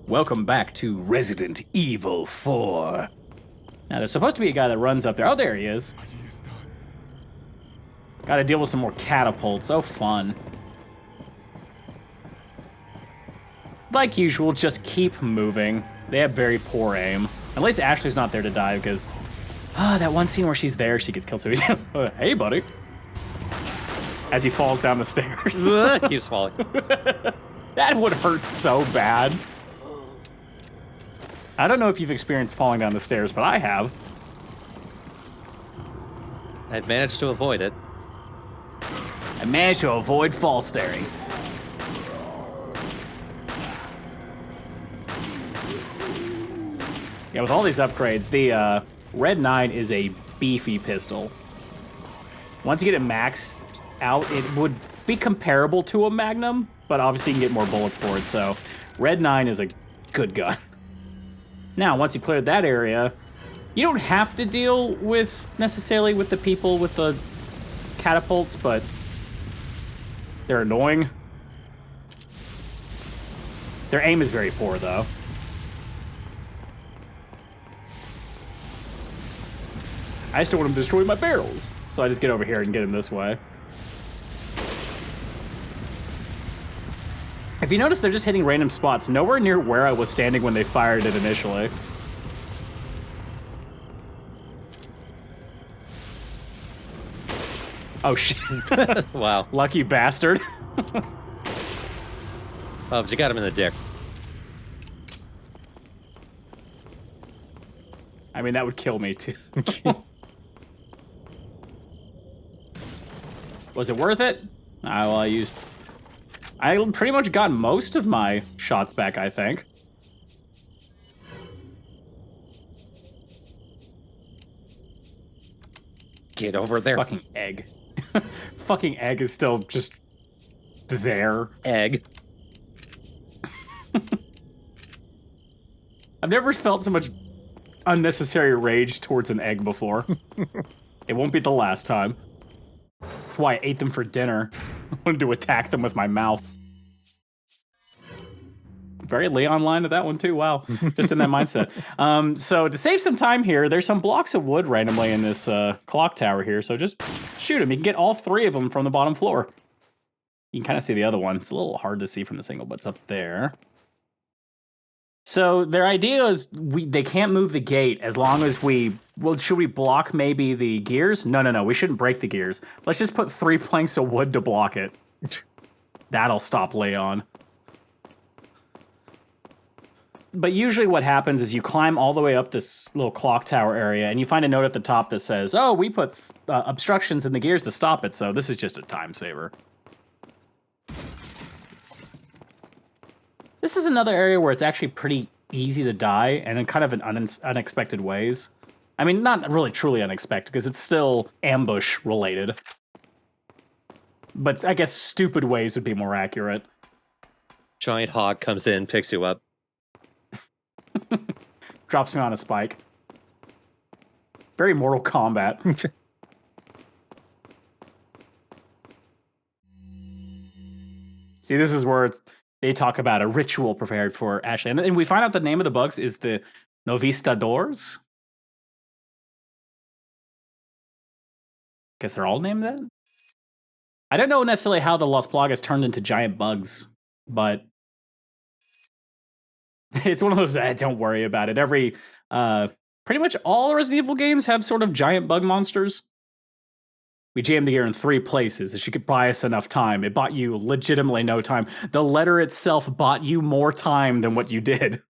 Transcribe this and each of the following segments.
Welcome back to Resident Evil 4. Now, there's supposed to be a guy that runs up there. Oh, there he is. Gotta deal with some more catapults. Oh, fun. Like usual, just keep moving. They have very poor aim. At least Ashley's not there to die because... that one scene where she's there, she gets killed so easy. Hey, buddy. As he falls down the stairs. He's falling. That would hurt so bad. I don't know if you've experienced falling down the stairs, but I have. I've managed to avoid it. I managed to avoid fall staring. Yeah, with all these upgrades, the Red 9 is a beefy pistol. Once you get it maxed out, it would be comparable to a Magnum, but obviously you can get more bullets for it, so Red 9 is a good gun. Now, once you cleared that area, you don't have to deal with, necessarily, with the people with the catapults, but they're annoying. Their aim is very poor, though. I just don't want him to destroy my barrels, so I just get over here and get him this way. If you notice, they're just hitting random spots, nowhere near where I was standing when they fired it initially. Oh, shit. Wow. Lucky bastard. Oh, but you got him in the dick. I mean, that would kill me, too. Was it worth it? Well, I pretty much got most of my shots back, I think. Get over there. Fucking egg. Fucking egg is still just there. Egg. I've never felt so much unnecessary rage towards an egg before. It won't be the last time. That's why I ate them for dinner. I wanted to attack them with my mouth. Very Leon line to that one too, wow. Just in that mindset. So to save some time here, there's some blocks of wood randomly in this clock tower here, so just shoot them. You can get all three of them from the bottom floor. You can kind of see the other one. It's a little hard to see from the single, but it's up there. So their idea is they can't move the gate as long as should we block maybe the gears? No, we shouldn't break the gears. Let's just put 3 planks of wood to block it. That'll stop Leon. But usually what happens is you climb all the way up this little clock tower area and you find a note at the top that says, oh, we put obstructions in the gears to stop it, so this is just a time saver. This is another area where it's actually pretty easy to die, and in kind of unexpected ways. I mean, not really truly unexpected, because it's still ambush related. But I guess stupid ways would be more accurate. Giant hog comes in, picks you up. Drops me on a spike. Very Mortal Kombat. See, this is where they talk about a ritual prepared for Ashley. And we find out the name of the bugs is the Novistadors. Guess they're all named that? I don't know necessarily how the Las Plagas turned into giant bugs, but it's one of those, don't worry about it. Pretty much all Resident Evil games have sort of giant bug monsters. We jammed the gear in 3 places. If you could buy us enough time, it bought you legitimately no time. The letter itself bought you more time than what you did.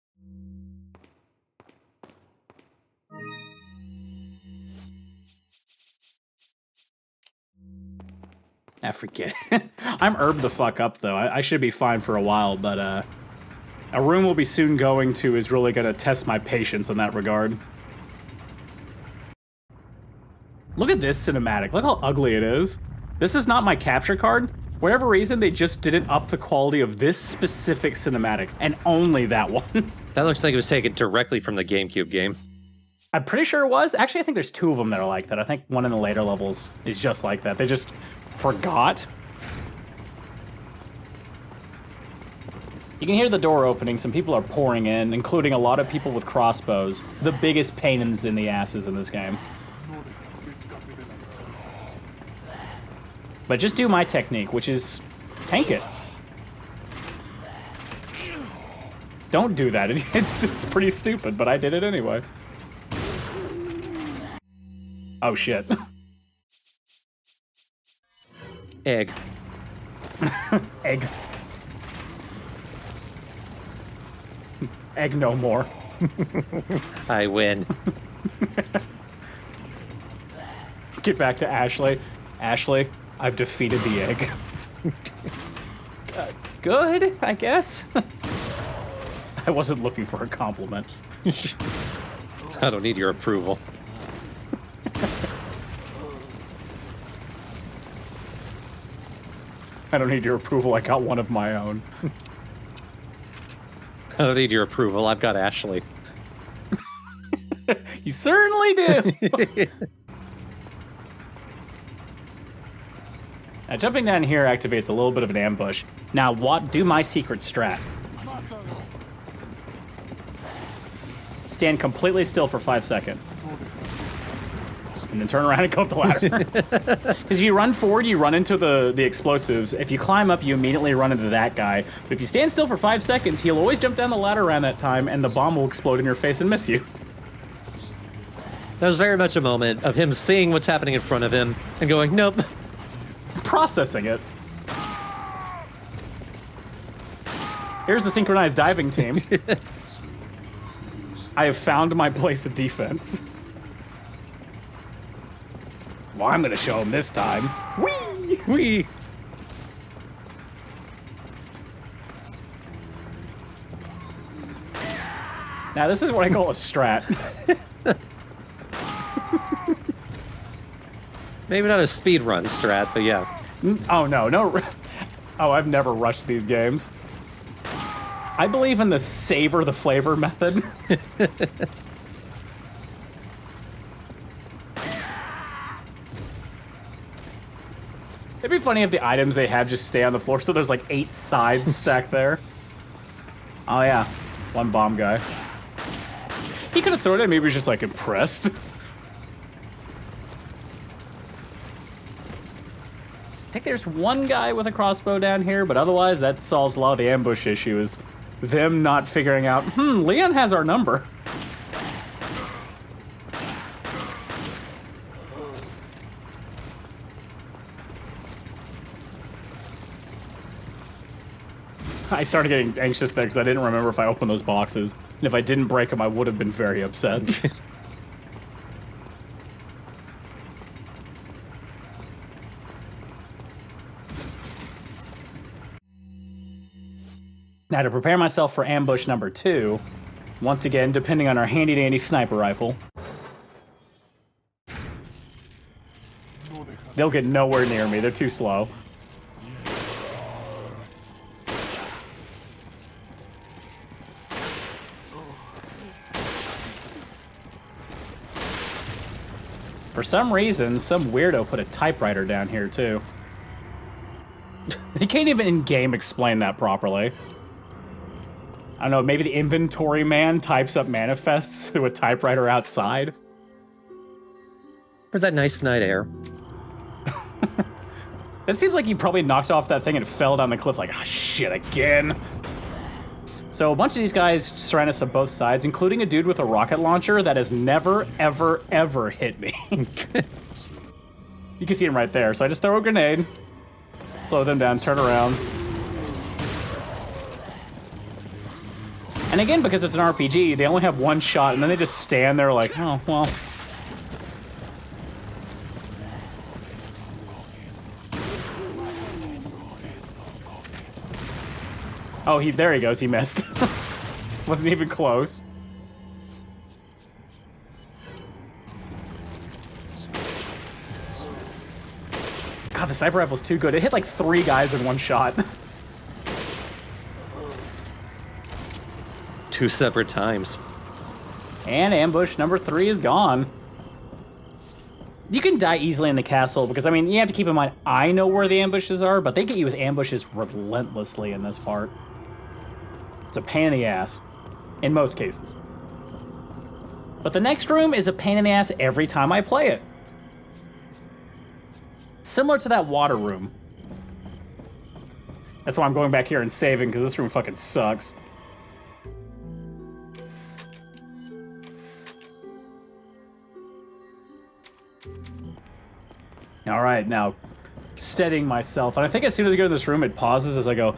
I forget. I'm herbed the fuck up, though. I should be fine for a while, but a room we'll be soon going to is really going to test my patience in that regard. Look at this cinematic. Look how ugly it is. This is not my capture card. For whatever reason, they just didn't up the quality of this specific cinematic, and only that one. That looks like it was taken directly from the GameCube game. I'm pretty sure it was. Actually, I think there's 2 of them that are like that. I think one in the later levels is just like that. They just forgot. You can hear the door opening. Some people are pouring in, including a lot of people with crossbows. The biggest pains in the asses in this game. But just do my technique, which is tank it. Don't do that. It's pretty stupid, but I did it anyway. Oh, shit. Egg. Egg. Egg no more. I win. Get back to Ashley. Ashley, I've defeated the egg. Good, I guess. I wasn't looking for a compliment. I don't need your approval. I don't need your approval. I got one of my own. I don't need your approval. I've got Ashley. You certainly do. Now, jumping down here activates a little bit of an ambush. Now, do my secret strat. Stand completely still for 5 seconds. And then turn around and go up the ladder. Because if you run forward, you run into the explosives. If you climb up, you immediately run into that guy. But if you stand still for 5 seconds, he'll always jump down the ladder around that time, and the bomb will explode in your face and miss you. That was very much a moment of him seeing what's happening in front of him and going, nope. Processing it. Here's the synchronized diving team. I have found my place of defense. Well, I'm gonna show him this time. Whee! Whee! Now this is what I call a strat. Maybe not a speed run strat, but yeah. Oh, no. Oh, I've never rushed these games. I believe in the savor the flavor method. It'd be funny if the items they have just stay on the floor, so there's like 8 sides stacked there. Oh yeah, one bomb guy. He could have thrown it, maybe he was just like impressed. I think there's one guy with a crossbow down here, but otherwise that solves a lot of the ambush issue, is them not figuring out, Leon has our number. I started getting anxious there because I didn't remember if I opened those boxes. And if I didn't break them, I would have been very upset. Now, to prepare myself for ambush number 2, once again, depending on our handy-dandy sniper rifle, they'll get nowhere near me. They're too slow. For some reason, some weirdo put a typewriter down here, too. They can't even in-game explain that properly. I don't know, maybe the inventory man types up manifests to a typewriter outside? For that nice night air. It seems like he probably knocked off that thing and fell down the cliff like, ah, shit, again. So a bunch of these guys surround us on both sides, including a dude with a rocket launcher that has never, ever, ever hit me. You can see him right there. So I just throw a grenade, slow them down, turn around. And again, because it's an RPG, they only have one shot, and then they just stand there like, oh, well. Oh, there he goes, he missed. Wasn't even close. God, the sniper rifle's too good. It hit like 3 guys in one shot. 2 separate times. And ambush number 3 is gone. You can die easily in the castle because, I mean, you have to keep in mind, I know where the ambushes are, but they get you with ambushes relentlessly in this part. It's a pain in the ass, in most cases. But the next room is a pain in the ass every time I play it. Similar to that water room. That's why I'm going back here and saving, because this room fucking sucks. All right, now steadying myself. And I think as soon as I go in this room, it pauses as I go,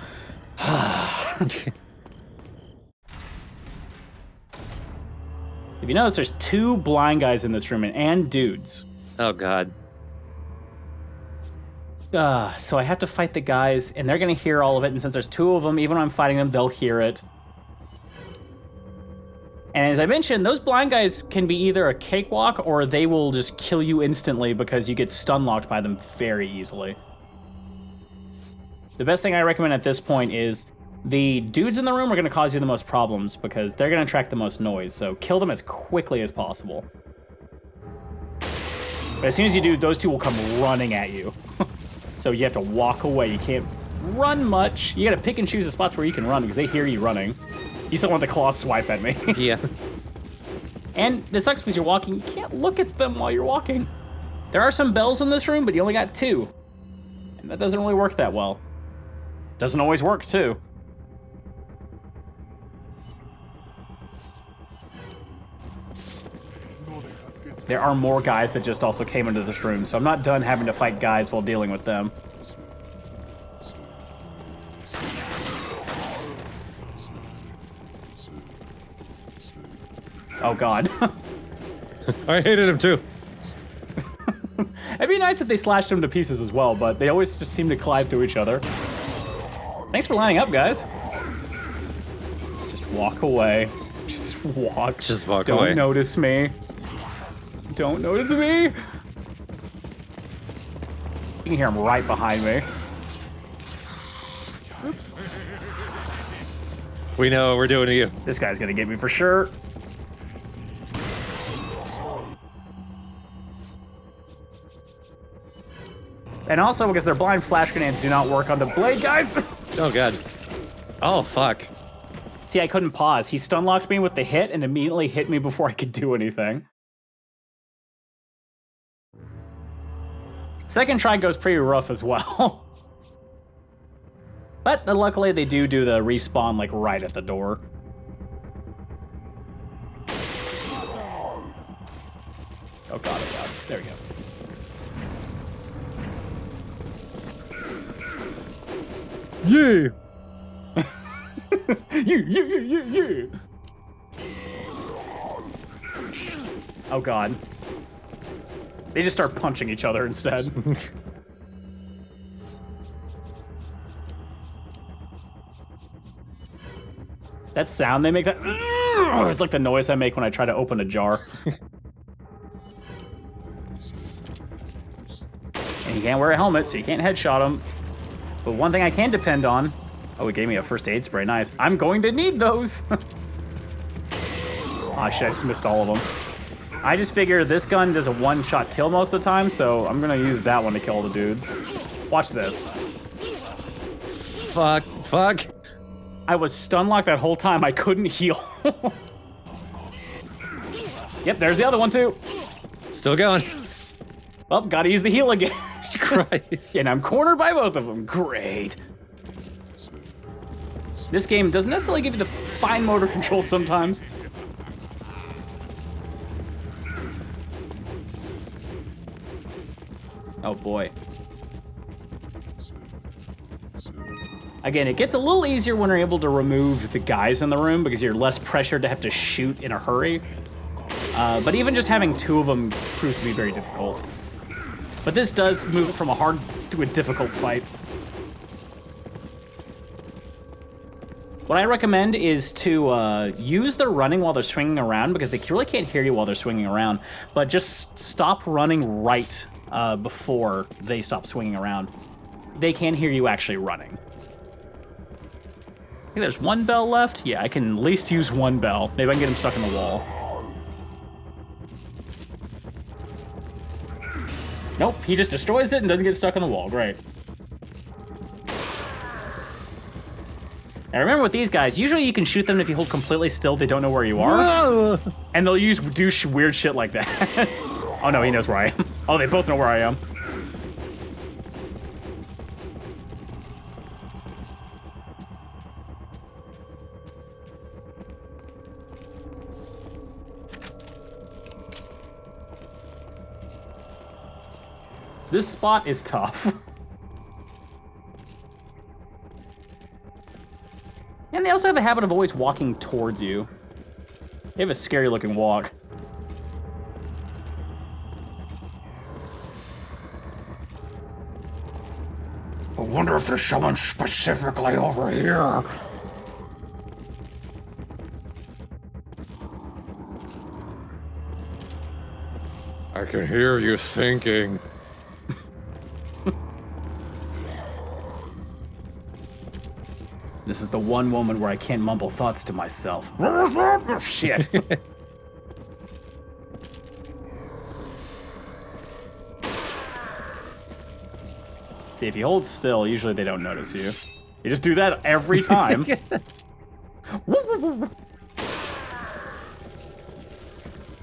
If you notice, there's 2 blind guys in this room and dudes. Oh, God. So I have to fight the guys, and they're going to hear all of it. And since there's 2 of them, even when I'm fighting them, they'll hear it. And as I mentioned, those blind guys can be either a cakewalk or they will just kill you instantly because you get stun locked by them very easily. The best thing I recommend at this point is the dudes in the room are going to cause you the most problems because they're going to attract the most noise, so kill them as quickly as possible. But as soon as you do, those 2 will come running at you. So you have to walk away. You can't run much. You got to pick and choose the spots where you can run because they hear you running. You still want the claw swipe at me. Yeah. And this sucks because you're walking. You can't look at them while you're walking. There are some bells in this room, but you only got 2. And that doesn't really work that well. Doesn't always work, too. There are more guys that just also came into this room, so I'm not done having to fight guys while dealing with them. Oh, God. I hated him, too. It'd be nice if they slashed them to pieces as well, but they always just seem to collide through each other. Thanks for lining up, guys. Just walk away. Just walk. Just walk away. Don't notice me. Don't notice me. You can hear him right behind me. Oops. We know what we're doing to you. This guy's gonna get me for sure. And also because their blind flash grenades do not work on the blade guys. Oh, God. Oh, fuck. See, I couldn't pause. He stun locked me with the hit and immediately hit me before I could do anything. Second try goes pretty rough as well. But luckily they do the respawn like right at the door. Oh, God, oh, God. There we go. Yeah. Yeah. Oh, God. They just start punching each other instead. That sound they make, that it's like the noise I make when I try to open a jar. And you can't wear a helmet, so you can't headshot him. But one thing I can depend on... Oh, it gave me a first aid spray. Nice. I'm going to need those. Aw, shit, I just missed all of them. I just figure this gun does a one-shot kill most of the time, so I'm gonna use that one to kill the dudes. Watch this. Fuck. Fuck. I was stun locked that whole time. I couldn't heal. Yep, there's the other one, too. Still going. Well, gotta use the heal again. Christ. And I'm cornered by both of them. Great. This game doesn't necessarily give you the fine motor control sometimes. Oh boy. Again, it gets a little easier when you're able to remove the guys in the room because you're less pressured to have to shoot in a hurry. But even just having 2 of them proves to be very difficult. But this does move it from a hard to a difficult fight. What I recommend is to use their running while they're swinging around because they really can't hear you while they're swinging around, but just stop running right before they stop swinging around. They can hear you actually running. I think there's 1 bell left. Yeah, I can at least use 1 bell. Maybe I can get him stuck in the wall. Nope, he just destroys it and doesn't get stuck on the wall. Great. Now remember with these guys, usually you can shoot them if you hold completely still, they don't know where you are. And they'll do weird shit like that. Oh no, he knows where I am. Oh, they both know where I am. This spot is tough. And they also have a habit of always walking towards you. They have a scary looking walk. I wonder if there's someone specifically over here. I can hear you thinking. This is the one moment where I can't mumble thoughts to myself. Shit. See, if you hold still, usually they don't notice you. You just do that every time.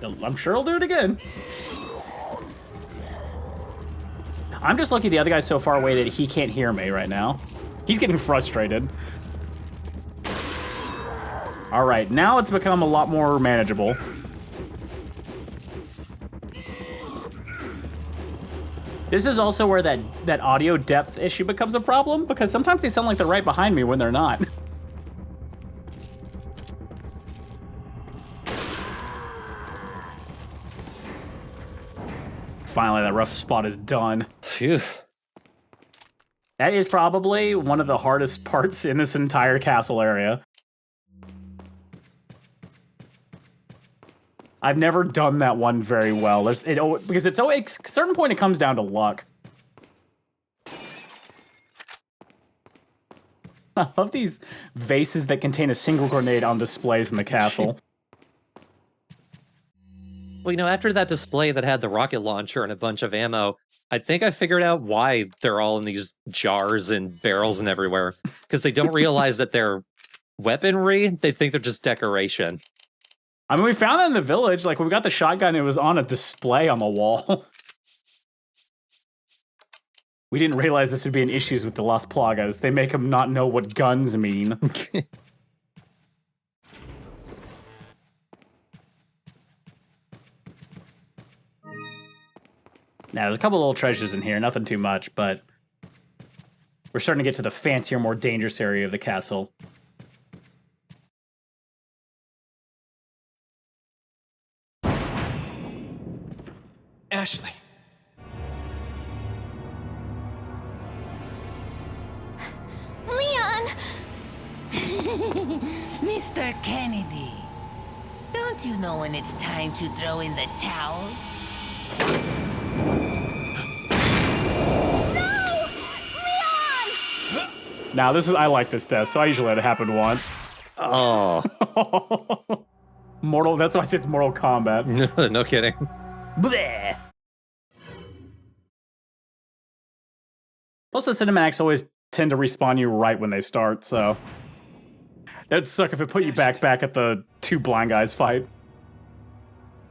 I'm sure he'll do it again. I'm just lucky the other guy's so far away that he can't hear me right now. He's getting frustrated. All right, now it's become a lot more manageable. This is also where that audio depth issue becomes a problem, because sometimes they sound like they're right behind me when they're not. Finally, that rough spot is done. Phew. That is probably one of the hardest parts in this entire castle area. I've never done that one very well. Because at a certain point it comes down to luck. I love these vases that contain a single grenade on displays in the castle. Well, you know, after that display that had the rocket launcher and a bunch of ammo, I think I figured out why they're all in these jars and barrels and everywhere. Because they don't realize that they're weaponry. They think they're just decoration. I mean, we found it in the village. Like, when we got the shotgun, it was on a display on the wall. We didn't realize this would be an issue with the Las Plagas. They make them not know what guns mean. Now, there's a couple little treasures in here, nothing too much, but we're starting to get to the fancier, more dangerous area of the castle. Ashley. Leon! Mr. Kennedy, don't you know when it's time to throw in the towel? No! Leon! Now, I like this death, so I usually let it happen once. Oh. That's why I say it's Mortal Kombat. No kidding. Bleh. Plus, the cinematics always tend to respawn you right when they start, so... That'd suck if it put you back at the two blind guys fight.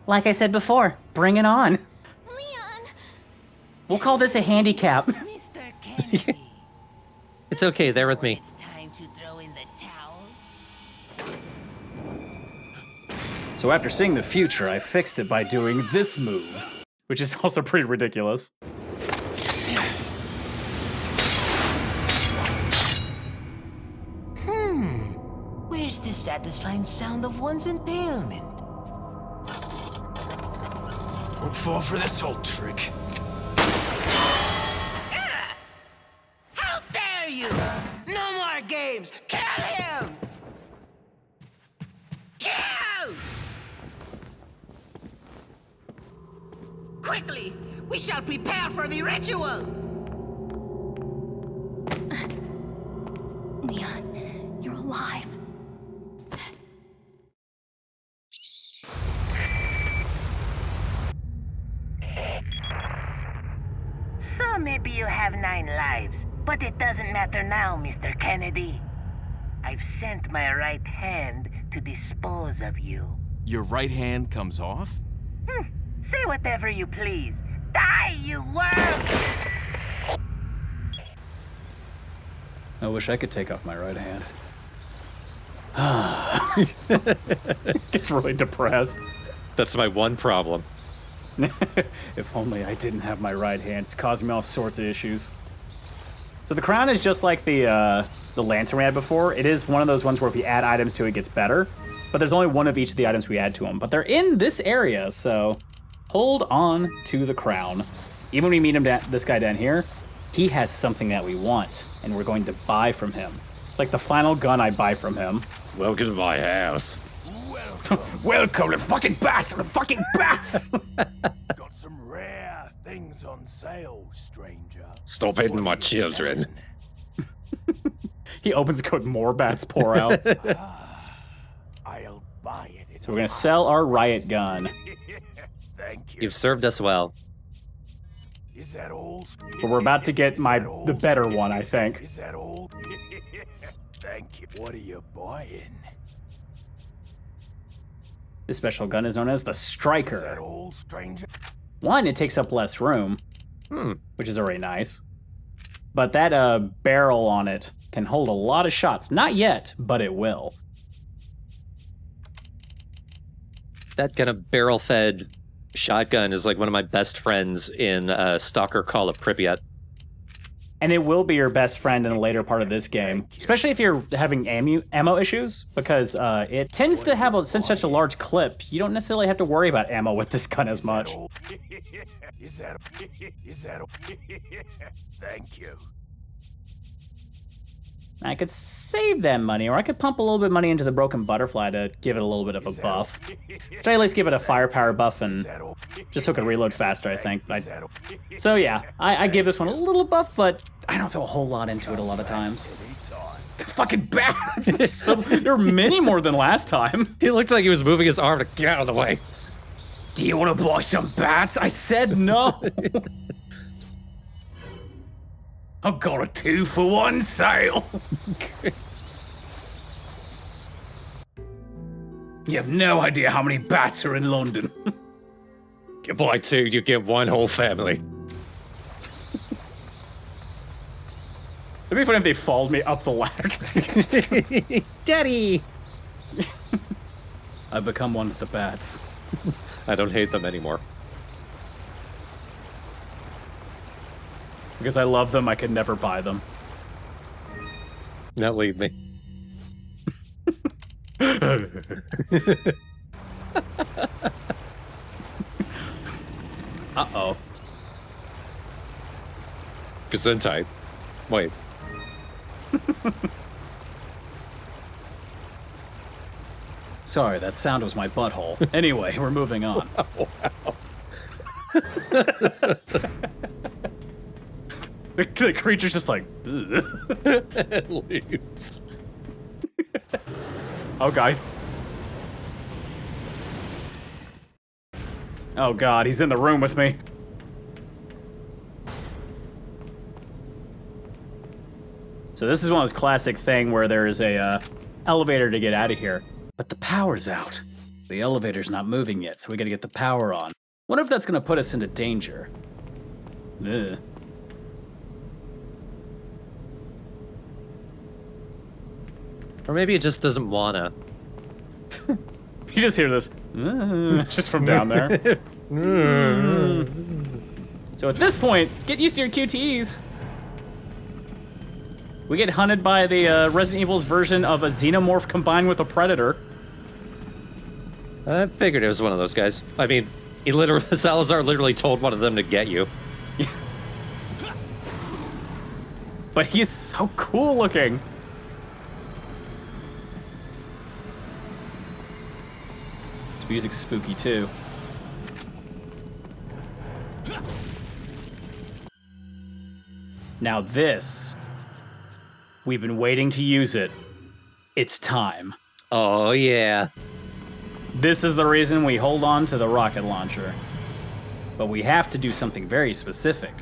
Like I said before, bring it on. Leon! We'll call this a handicap. Mr. Kennedy. It's okay, they're with me. It's time to throw in the towel. So after seeing the future, I fixed it by doing this move, which is also pretty ridiculous. Where's the satisfying sound of one's impalement? Won't fall for this old trick. How dare you! No more games! Kill him! Kill! Quickly! We shall prepare for the ritual! Leon, you're alive. So maybe you have 9 lives, but it doesn't matter now, Mr. Kennedy. I've sent my right hand to dispose of you. Your right hand comes off? Say whatever you please. Die, you worm! I wish I could take off my right hand. Gets really depressed. That's my one problem. If only I didn't have my right hand. It's causing me all sorts of issues. So the crown is just like the lantern we had before. It is one of those ones where if you add items to it, it gets better. But there's only one of each of the items we add to them. But they're in this area, so hold on to the crown. Even when we meet him, this guy down here, he has something that we want, and we're going to buy from him. It's like the final gun I buy from him. Welcome to my house. Welcome to fucking bats! The fucking bats! Got some rare things on sale, stranger. Stop hitting my children. He opens the code, more bats pour out. I'll buy it. So we're gonna sell our riot gun. Thank you. You've served us well. Is that all? But we're about to get the better one, I think. Is that all? Thank you. What are you buying? This special gun is known as the Is that Striker. all, stranger? One, it takes up less room, Hmm. which is already nice. But that barrel on it can hold a lot of shots. Not yet, but it will. That kind of barrel-fed shotgun is like one of my best friends in Stalker Call of Pripyat. And it will be your best friend in the later part of this game, especially if you're having ammo issues, because it tends to have such a large clip. You don't necessarily have to worry about ammo with this gun as much. Is that Thank you. I could save that money, or I could pump a little bit of money into the Broken Butterfly to give it a little bit of a buff. Should I at least give it a firepower buff and just so it can reload faster, I think. So yeah, I give this one a little buff, but I don't throw a whole lot into it a lot of times. Fucking bats! There are many more than last time. He looked like he was moving his arm to get out of the way. Do you want to buy some bats? I said no. I've got a 2-for-1 sale. You have no idea how many bats are in London. You buy two, you get one whole family. It'd be funny if they followed me up the ladder. Daddy! I've become one with the bats. I don't hate them anymore. Because I love them, I could never buy them. Now leave me. Uh-oh. Gesundheit. Wait. Sorry, that sound was my butthole. Anyway, we're moving on. The creature's just like, ugh. Leaves. Oh, guys. Oh, God, he's in the room with me. So this is one of those classic thing where there is a elevator to get out of here, but the power's out. The elevator's not moving yet, so we gotta get the power on. Wonder if that's gonna put us into danger. Ugh. Or maybe it just doesn't wanna. You just hear this, just from down there. So at this point, get used to your QTEs. We get hunted by the Resident Evil's version of a xenomorph combined with a predator. I figured it was one of those guys. I mean, Salazar literally told one of them to get you. But he's so cool looking. This music's spooky too. Now this, we've been waiting to use it. It's time. Oh, yeah. This is the reason we hold on to the rocket launcher. But we have to do something very specific.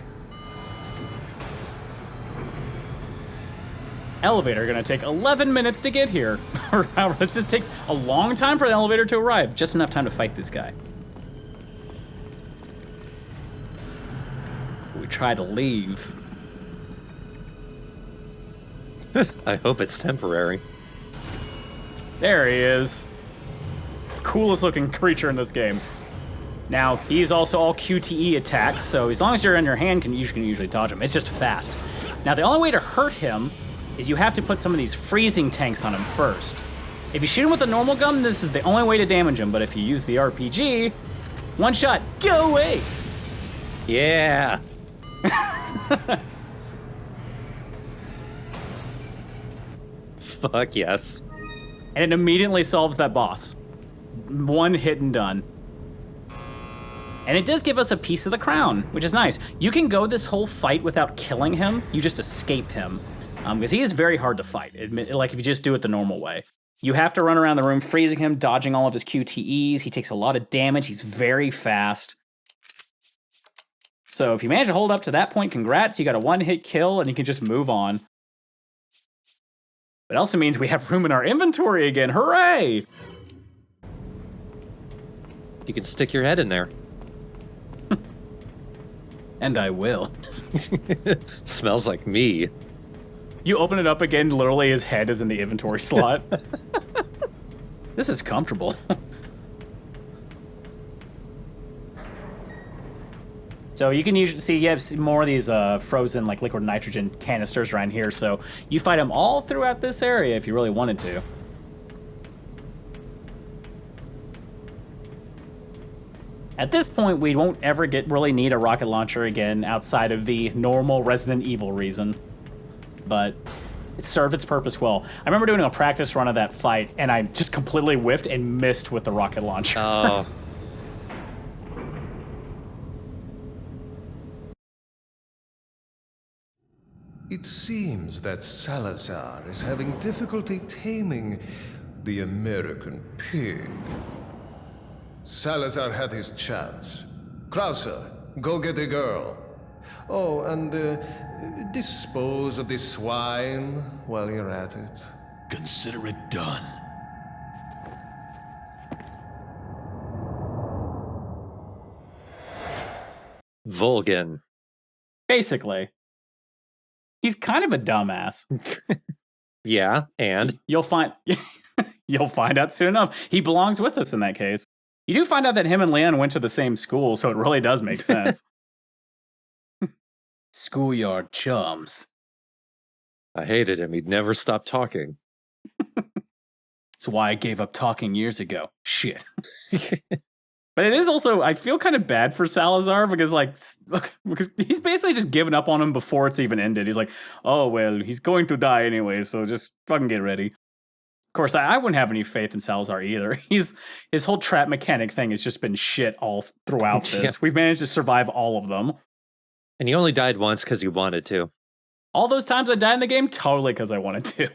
elevator gonna take 11 minutes to get here. Or however, it just takes a long time for the elevator to arrive. Just enough time to fight this guy. We try to leave. I hope it's temporary. There he is. Coolest looking creature in this game. Now, he's also all QTE attacks, so as long as you're in your hand, you can usually dodge him. It's just fast. Now, the only way to hurt him is you have to put some of these freezing tanks on him first. If you shoot him with a normal gun, this is the only way to damage him, but if you use the RPG, one shot, go away! Yeah. Fuck yes. And it immediately solves that boss. One hit and done. And it does give us a piece of the crown, which is nice. You can go this whole fight without killing him. You just escape him. Because he is very hard to fight, like if you just do it the normal way. You have to run around the room freezing him, dodging all of his QTEs. He takes a lot of damage. He's very fast. So if you manage to hold up to that point, congrats. You got a one-hit kill, and you can just move on. It also means we have room in our inventory again. Hooray! You can stick your head in there. And I will. Smells like me. You open it up again, literally his head is in the inventory slot. This is comfortable. So you can usually see, you have more of these frozen like liquid nitrogen canisters around here, so you fight them all throughout this area if you really wanted to. At this point, we won't ever really need a rocket launcher again outside of the normal Resident Evil reason. But it served its purpose well. I remember doing a practice run of that fight, and I just completely whiffed and missed with the rocket launcher. Oh. It seems that Salazar is having difficulty taming the American pig. Salazar had his chance. Krauser, go get the girl. Oh, and dispose of the swine while you're at it. Consider it done. Vulcan. Basically. He's kind of a dumbass. Yeah, and? You'll find out soon enough. He belongs with us in that case. You do find out that him and Leon went to the same school, so it really does make sense. Schoolyard chums. I hated him. He'd never stop talking. That's why I gave up talking years ago. Shit. But it is also, I feel kind of bad for Salazar because he's basically just given up on him before it's even ended. He's like, oh, well, he's going to die anyway, so just fucking get ready. Of course, I wouldn't have any faith in Salazar either. His whole trap mechanic thing has just been shit all throughout this. Yeah. We've managed to survive all of them. And he only died once because he wanted to. All those times I died in the game, totally because I wanted to.